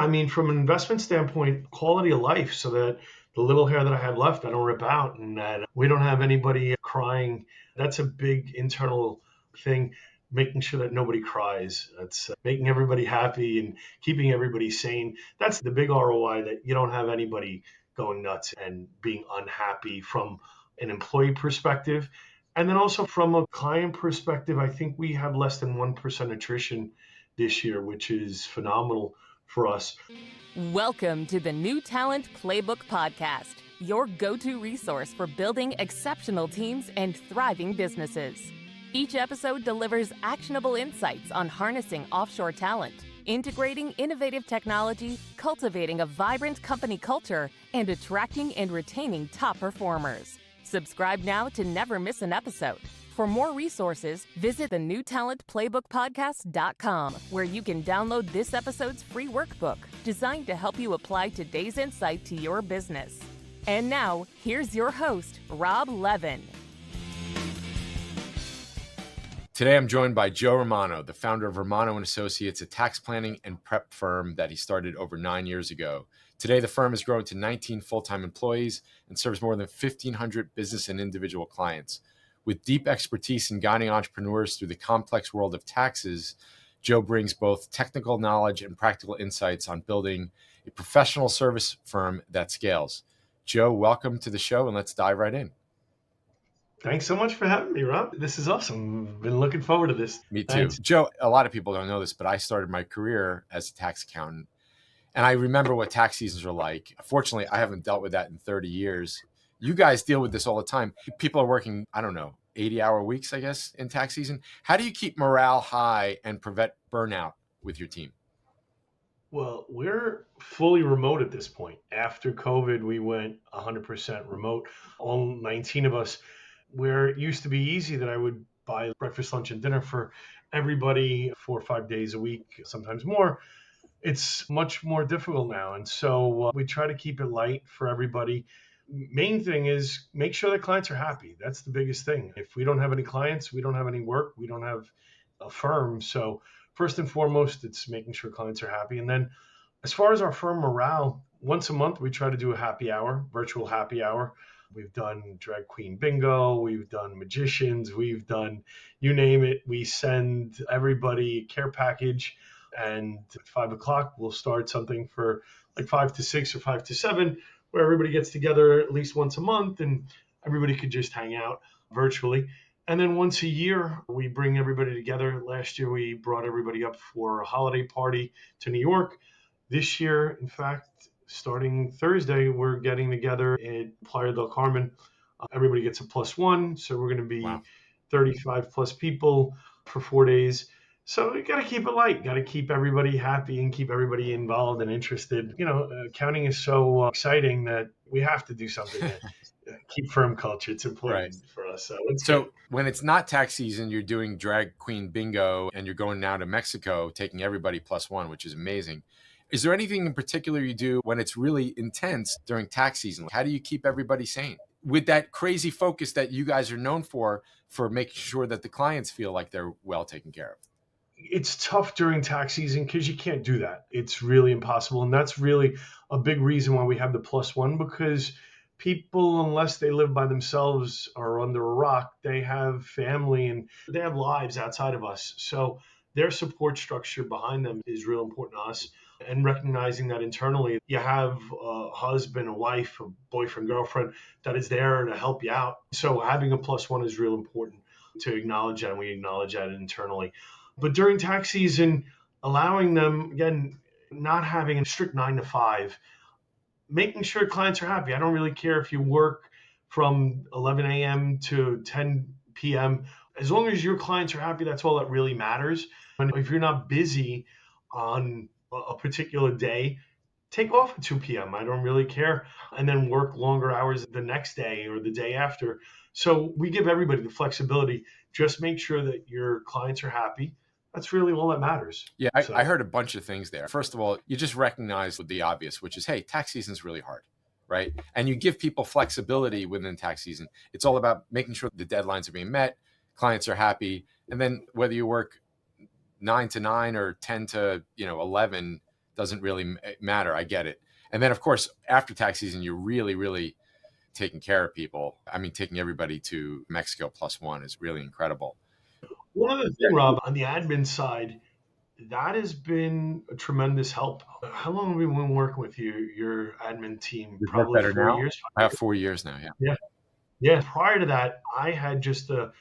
mean, from an investment standpoint, quality of life, so that the little hair that I had left, I don't rip out, and that we don't have anybody crying. That's a big internal thing, making sure that nobody cries. That's making everybody happy and keeping everybody sane. That's the big ROI, that you don't have anybody going nuts and being unhappy from an employee perspective. And then also from a client perspective, I think we have less than 1% attrition this year, which is phenomenal for us. Welcome to the New Talent Playbook Podcast, your go-to resource for building exceptional teams and thriving businesses. Each episode delivers actionable insights on harnessing offshore talent, integrating innovative technology, cultivating a vibrant company culture, and attracting and retaining top performers. Subscribe now to never miss an episode. For more resources, visit thenewtalentplaybookpodcast.com, where you can download this episode's free workbook designed to help you apply today's insight to your business. And now, here's your host, Rob Levin. Today, I'm joined by Joe Romano, the founder of Romano Associates, a tax planning and prep firm that he started over 9 years ago. Today, the firm has grown to 19 full-time employees and serves more than 1,500 business and individual clients. With deep expertise in guiding entrepreneurs through the complex world of taxes, Joe brings both technical knowledge and practical insights on building a professional service firm that scales. Joe, welcome to the show, and let's dive right in. Thanks so much for having me, Rob. This is awesome. I've been looking forward to this. Me too. Thanks. Joe, a lot of people don't know this, but I started my career as a tax accountant, and I remember what tax seasons are like. Fortunately, I haven't dealt with that in 30 years. You guys deal with this all the time. People are working, 80-hour weeks, I guess, in tax season. How do you keep morale high and prevent burnout with your team? Well, we're fully remote at this point. After COVID, we went 100% remote, all 19 of us, where it used to be easy that I would buy breakfast, lunch, and dinner for everybody 4 or 5 days a week, sometimes more. It's much more difficult now. And so we try to keep it light for everybody. Main thing is make sure that clients are happy. That's the biggest thing. If we don't have any clients, we don't have any work, we don't have a firm. So first and foremost, it's making sure clients are happy. And then as far as our firm morale, once a month, we try to do a happy hour, virtual happy hour. We've done drag queen bingo, we've done magicians, we've done, you name it. We send everybody a care package, and at 5 o'clock, we'll start something for like 5 to 6 or 5 to 7, where everybody gets together at least once a month and everybody could just hang out virtually. And then once a year, we bring everybody together. Last year, we brought everybody up for a holiday party to New York. This year, in fact, starting Thursday, we're getting together at Playa del Carmen. Everybody gets a +1. So we're going to be 35 plus people for 4 days. So you got to keep it light, got to keep everybody happy and keep everybody involved and interested. Accounting is so exciting that we have to do something to keep firm culture. It's important for us. So when it's not tax season, you're doing drag queen bingo and you're going now to Mexico, taking everybody +1, which is amazing. Is there anything in particular you do when it's really intense during tax season? How do you keep everybody sane with that crazy focus that you guys are known for making sure that the clients feel like they're well taken care of? It's tough during tax season because you can't do that. It's really impossible. And that's really a big reason why we have the +1, because people, unless they live by themselves or under a rock, they have family and they have lives outside of us. So their support structure behind them is real important to us. And recognizing that internally, you have a husband, a wife, a boyfriend, girlfriend that is there to help you out. So having a +1 is real important to acknowledge that, and we acknowledge that internally. But during tax season, allowing them, again, not having a strict 9 to 5, making sure clients are happy. I don't really care if you work from 11 a.m. to 10 p.m. As long as your clients are happy, that's all that really matters. And if you're not busy on a particular day, take off at 2 p.m. I don't really care. And then work longer hours the next day or the day after. So we give everybody the flexibility. Just make sure that your clients are happy. That's really all that matters. Yeah, I heard a bunch of things there. First of all, you just recognize the obvious, which is, hey, tax season is really hard, right? And you give people flexibility within tax season. It's all about making sure the deadlines are being met, clients are happy. And then whether you work 9 to 9 or 10 to 11, doesn't really matter. I get it. And then, of course, after tax season, you're really, really taking care of people. I mean, taking everybody to Mexico +1 is really incredible. One other thing, Rob, on the admin side, that has been a tremendous help. How long have we been working with your admin team? Does it work Probably better 4 now? years. I have 4 years now. Yeah. Yeah. Yeah. Prior to that, I had just a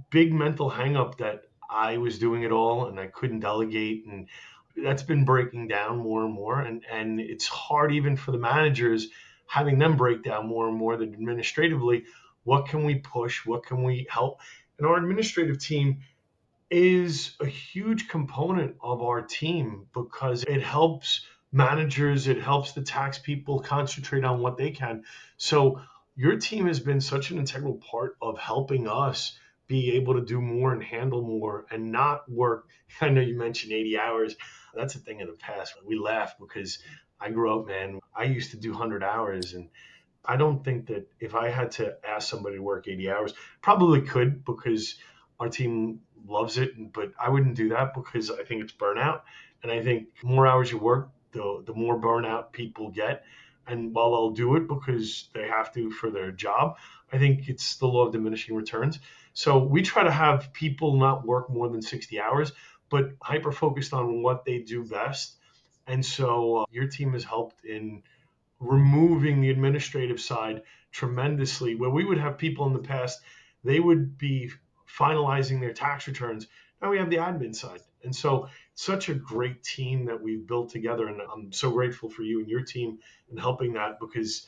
big mental hang up that I was doing it all and I couldn't delegate. And that's been breaking down more and more. And it's hard even for the managers having them break down more and more that administratively, what can we push? What can we help? And our administrative team is a huge component of our team because it helps managers, it helps the tax people concentrate on what they can. So your team has been such an integral part of helping us be able to do more and handle more and not work. I know you mentioned 80 hours. That's a thing of the past. We laugh because I grew up, man. I used to do 100 hours, and I don't think that if I had to ask somebody to work 80 hours, probably could because our team loves it. But I wouldn't do that because I think it's burnout. And I think the more hours you work, the more burnout people get. And while they'll do it because they have to for their job, I think it's the law of diminishing returns. So we try to have people not work more than 60 hours, but hyper focused on what they do best. And so your team has helped in removing the administrative side tremendously. Where we would have people in the past, they would be finalizing their tax returns. Now we have the admin side. And so such a great team that we've built together. And I'm so grateful for you and your team in helping that because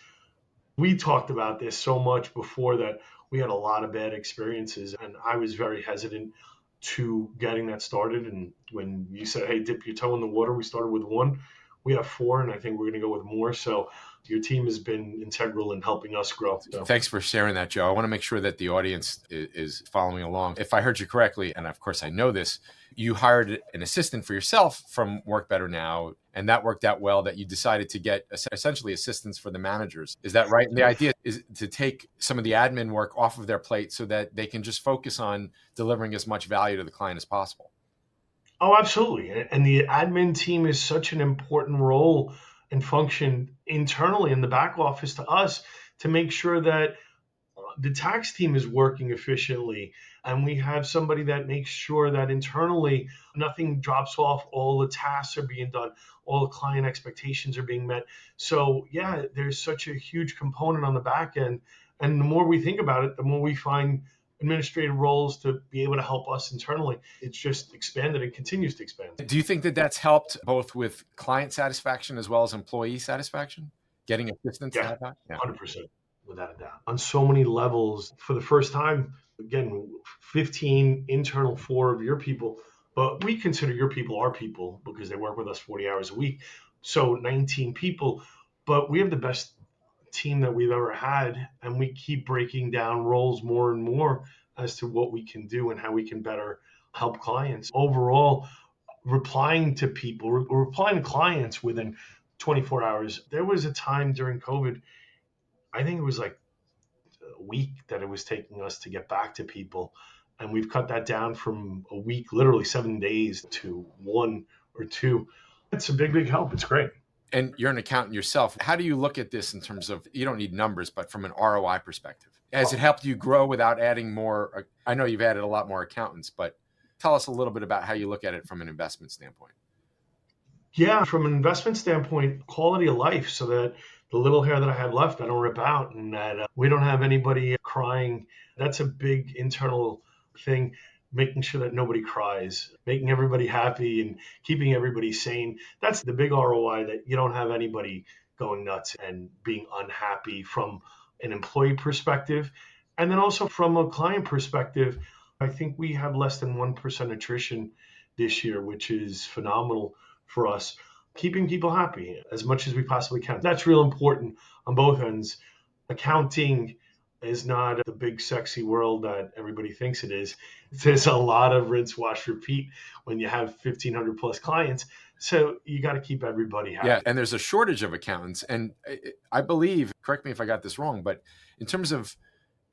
we talked about this so much before that we had a lot of bad experiences. And I was very hesitant to getting that started. And when you said, hey, dip your toe in the water, we started with one. We have four, and I think we're going to go with more. So your team has been integral in helping us grow. So. Thanks for sharing that, Joe. I want to make sure that the audience is following along. If I heard you correctly, and of course I know this, you hired an assistant for yourself from Work Better Now, and that worked out well that you decided to get essentially assistants for the managers. Is that right? And the idea is to take some of the admin work off of their plate so that they can just focus on delivering as much value to the client as possible. Oh, absolutely. And the admin team is such an important role and function internally in the back office to us to make sure that the tax team is working efficiently. And we have somebody that makes sure that internally nothing drops off, all the tasks are being done, all the client expectations are being met. So, yeah, there's such a huge component on the back end. And the more we think about it, the more we find administrative roles to be able to help us internally. It's just expanded and continues to expand. Do you think that that's helped both with client satisfaction as well as employee satisfaction? Getting assistance? Yeah, 100%, without a doubt. On so many levels, for the first time, again, 15 internal, 4 of your people, but we consider your people our people because they work with us 40 hours a week. So 19 people, but we have the best team that we've ever had, and we keep breaking down roles more and more as to what we can do and how we can better help clients. Overall, replying to people, replying to clients within 24 hours. There was a time during COVID, I think it was like a week that it was taking us to get back to people. And we've cut that down from a week, literally 7 days, to 1 or 2. It's a big, big help. It's great. And you're an accountant yourself. How do you look at this in terms of, you don't need numbers, but from an ROI perspective? Has it helped you grow without adding more? I know you've added a lot more accountants, but tell us a little bit about how you look at it from an investment standpoint. Yeah, from an investment standpoint, quality of life, so that the little hair that I have left, I don't rip out, and that we don't have anybody crying. That's a big internal thing, making sure that nobody cries, making everybody happy and keeping everybody sane. That's the big ROI, that you don't have anybody going nuts and being unhappy from an employee perspective. And then also from a client perspective, I think we have less than 1% attrition this year, which is phenomenal for us. Keeping people happy as much as we possibly can. That's real important on both ends. Accounting is not the big sexy world that everybody thinks it is. There's a lot of rinse, wash, repeat when you have 1,500 plus clients. So you got to keep everybody happy. Yeah, and there's a shortage of accountants. And I believe, correct me if I got this wrong, but in terms of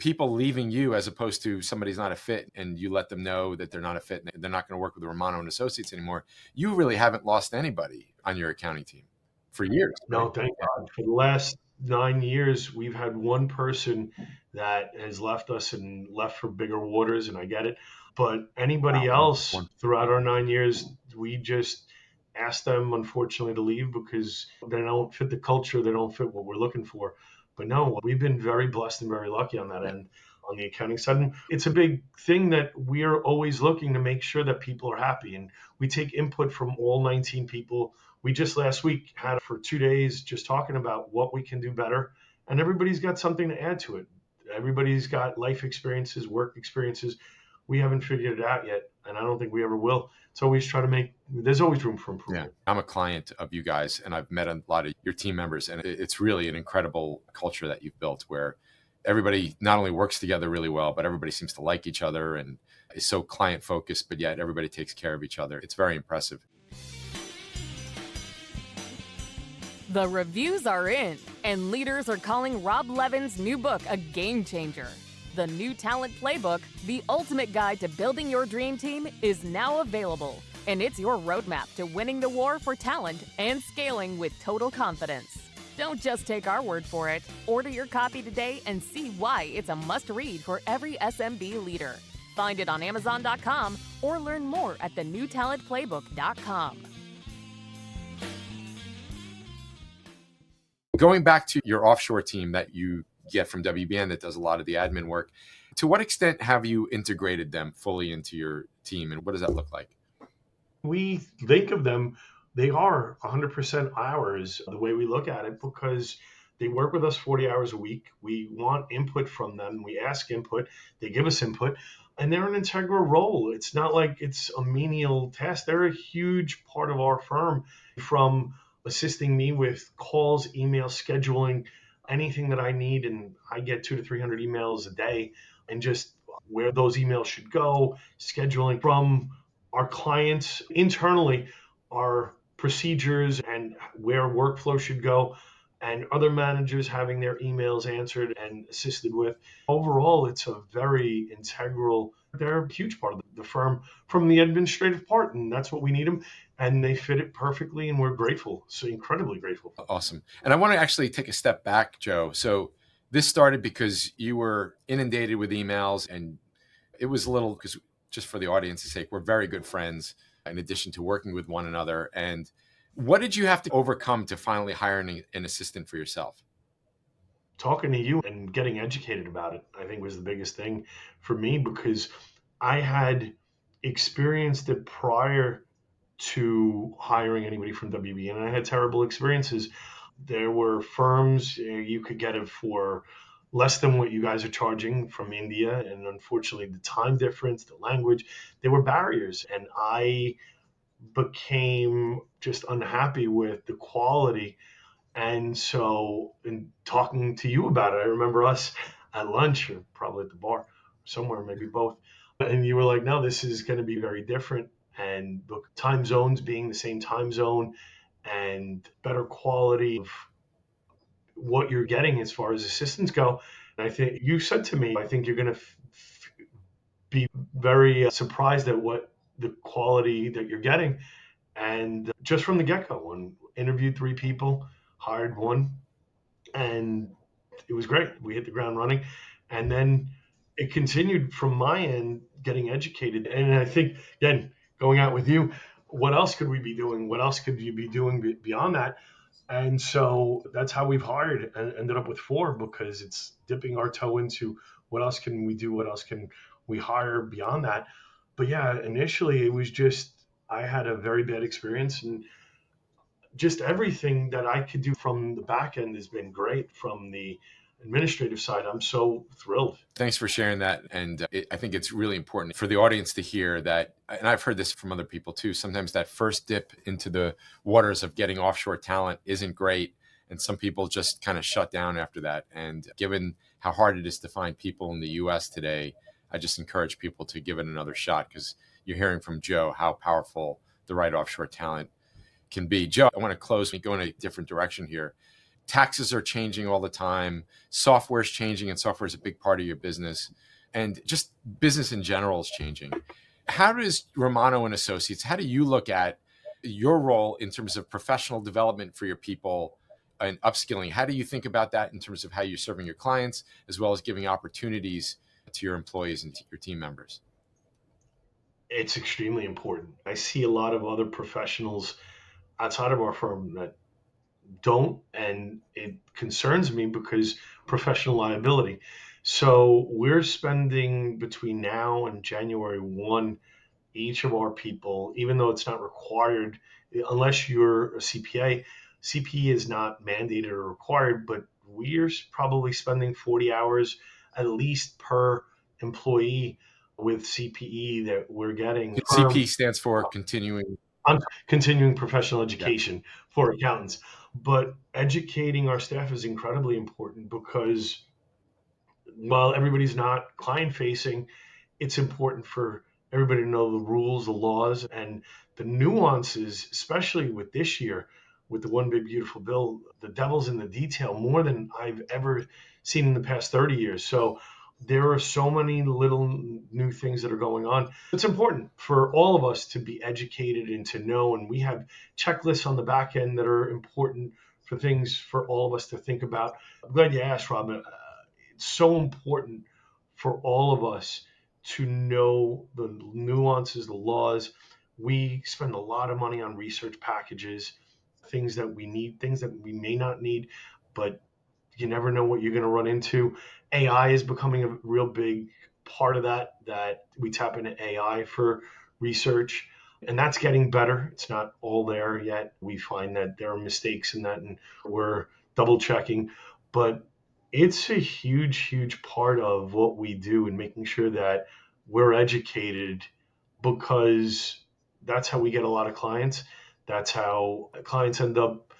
people leaving you as opposed to somebody's not a fit and you let them know that they're not a fit and they're not going to work with the Romano and Associates anymore, you really haven't lost anybody on your accounting team for years, right? No, thank God. For the last 9 years, we've had one person that has left us and left for bigger waters, and I get it. But anybody Wow. else throughout our 9 years, we just asked them, unfortunately, to leave because they don't fit the culture, they don't fit what we're looking for. But no, we've been very blessed and very lucky on that end on the accounting side. And it's a big thing that we are always looking to make sure that people are happy. And we take input from all 19 people. We just last week had for 2 days just talking about what we can do better. And everybody's got something to add to it. Everybody's got life experiences, work experiences. We haven't figured it out yet. And I don't think we ever will. It's always try to make, there's always room for improvement. Yeah. I'm a client of you guys and I've met a lot of your team members, and it's really an incredible culture that you've built where everybody not only works together really well, but everybody seems to like each other and is so client focused, but yet everybody takes care of each other. It's very impressive. The reviews are in, and leaders are calling Rob Levin's new book a game changer. The New Talent Playbook, the ultimate guide to building your dream team, is now available, and it's your roadmap to winning the war for talent and scaling with total confidence. Don't just take our word for it. Order your copy today and see why it's a must-read for every SMB leader. Find it on Amazon.com or learn more at thenewtalentplaybook.com. Going back to your offshore team that you get from WBN that does a lot of the admin work, to what extent have you integrated them fully into your team, and what does that look like? We think of them, they are 100% ours, the way we look at it, because they work with us 40 hours a week. We want input from them. We ask input. They give us input, and they're an integral role. It's not like it's a menial task. They're a huge part of our firm, from assisting me with calls, emails, scheduling, anything that I need. And I get 200 to 300 emails a day, and just where those emails should go, scheduling from our clients internally, our procedures and where workflow should go, and other managers having their emails answered and assisted with. Overall, it's a very integral, they're a huge part of the firm from the administrative part, and that's what we need them. And they fit it perfectly, and we're grateful, so incredibly grateful. Awesome. And I want to actually take a step back, Joe. So this started because you were inundated with emails, and it was a little, because just for the audience's sake, we're very good friends in addition to working with one another. And what did you have to overcome to finally hire an assistant for yourself? Talking to you and getting educated about it, I think, was the biggest thing for me, because I had experienced it prior to hiring anybody from WB, and I had terrible experiences. There were firms you could get it for less than what you guys are charging from India, and unfortunately the time difference, the language, there were barriers, and I became just unhappy with the quality. And so, in talking to you about it, I remember us at lunch, or probably at the bar, somewhere, maybe both. And you were like, no, this is going to be very different. And the time zones being the same time zone, and better quality of what you're getting as far as assistants go. And I think you said to me, I think you're going to be very surprised at what the quality that you're getting. And just from the get-go, and interviewed 3 people, hired one, and it was great. We hit the ground running, and then it continued from my end, getting educated. And I think, again, going out with you, what else could we be doing? What else could you be doing beyond that? And so that's how we've hired and ended up with 4, because it's dipping our toe into what else can we do? What else can we hire beyond that? But yeah, initially it was just, I had a very bad experience, and just everything that I could do from the back end has been great. From the administrative side, I'm so thrilled. Thanks for sharing that. And I think it's really important for the audience to hear that, and I've heard this from other people too, sometimes that first dip into the waters of getting offshore talent isn't great. And some people just kind of shut down after that. And given how hard it is to find people in the US today, I just encourage people to give it another shot, because you're hearing from Joe how powerful the right offshore talent can be. Joe, I want to close and go in a different direction here. taxes are changing all the time. Software is changing, and software is a big part of your business. And just business in general is changing. How does Romano and Associates, how do you look at your role in terms of professional development for your people and upskilling? How do you think about that in terms of how you're serving your clients, as well as giving opportunities to your employees and to your team members? It's extremely important. I see a lot of other professionals outside of our firm that don't, and it concerns me because professional liability. So we're spending between now and January 1, each of our people, even though it's not required, unless you're a CPA, CPE is not mandated or required, but we're probably spending 40 hours at least per employee with CPE that we're getting per CP stands for continuing. on continuing professional Yeah. education for accountants. But educating our staff is incredibly important because while everybody's not client facing, it's important for everybody to know the rules, the laws, and the nuances, especially with this year, with the One Big Beautiful Bill. The devil's in the detail more than I've ever seen in the past 30 years. So there are so many little new things that are going on. It's important for all of us to be educated and to know. And we have checklists on the back end that are important for things for all of us to think about. I'm glad you asked, Robin. It's so important for all of us to know the nuances, the laws. We spend a lot of money on research packages, things that we need, things that we may not need, but you never know what you're going to run into. AI is becoming a real big part of that we tap into AI for research, and that's getting better. It's not all there yet. We find that there are mistakes in that, and we're double checking, but it's a huge part of what we do in making sure that we're educated, because that's how we get a lot of clients. That's how clients end up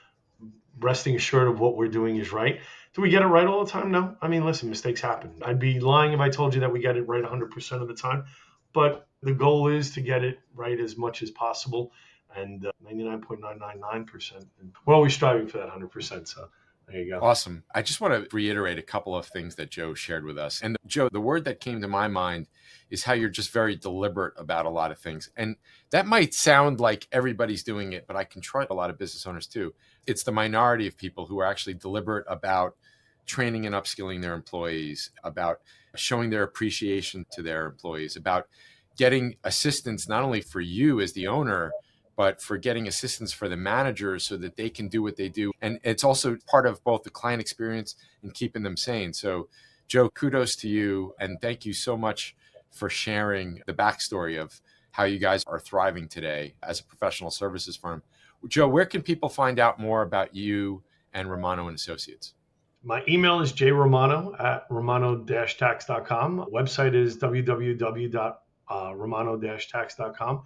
resting assured of what we're doing is right. Do we get it right all the time? No. I mean, listen, mistakes happen. I'd be lying if I told you that we get it right 100% of the time. But the goal is to get it right as much as possible, and 99.999%. We're always striving for that 100%. So there you go. Awesome. I just want to reiterate a couple of things that Joe shared with us. And Joe, the word that came to my mind is how you're just very deliberate about a lot of things. And that might sound like everybody's doing it, but I can trust a lot of business owners too. It's the minority of people who are actually deliberate about training and upskilling their employees, about showing their appreciation to their employees, about getting assistance not only for you as the owner, but for getting assistance for the managers so that they can do what they do. And it's also part of both the client experience and keeping them sane. So Joe, kudos to you. And thank you so much for sharing the backstory of how you guys are thriving today as a professional services firm. Joe, where can people find out more about you and Romano and Associates? My email is jromano@romano-tax.com. Website is www.romano-tax.com.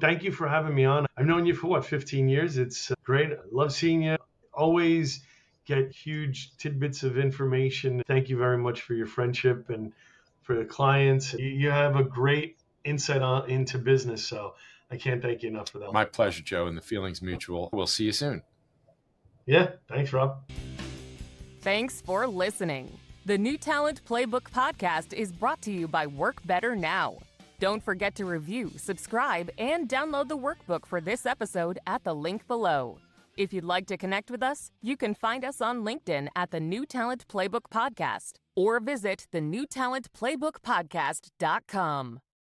Thank you for having me on. I've known you for 15 years. It's great. I love seeing you. Always get huge tidbits of information. Thank you very much for your friendship and for the clients. You have a great insight into business, so I can't thank you enough for that. My pleasure, Joe, and the feeling's mutual. We'll see you soon. Yeah, thanks, Rob. Thanks for listening. The New Talent Playbook podcast is brought to you by Work Better Now. Don't forget to review, subscribe, and download the workbook for this episode at the link below. If you'd like to connect with us, you can find us on LinkedIn at the New Talent Playbook Podcast or visit thenewtalentplaybookpodcast.com.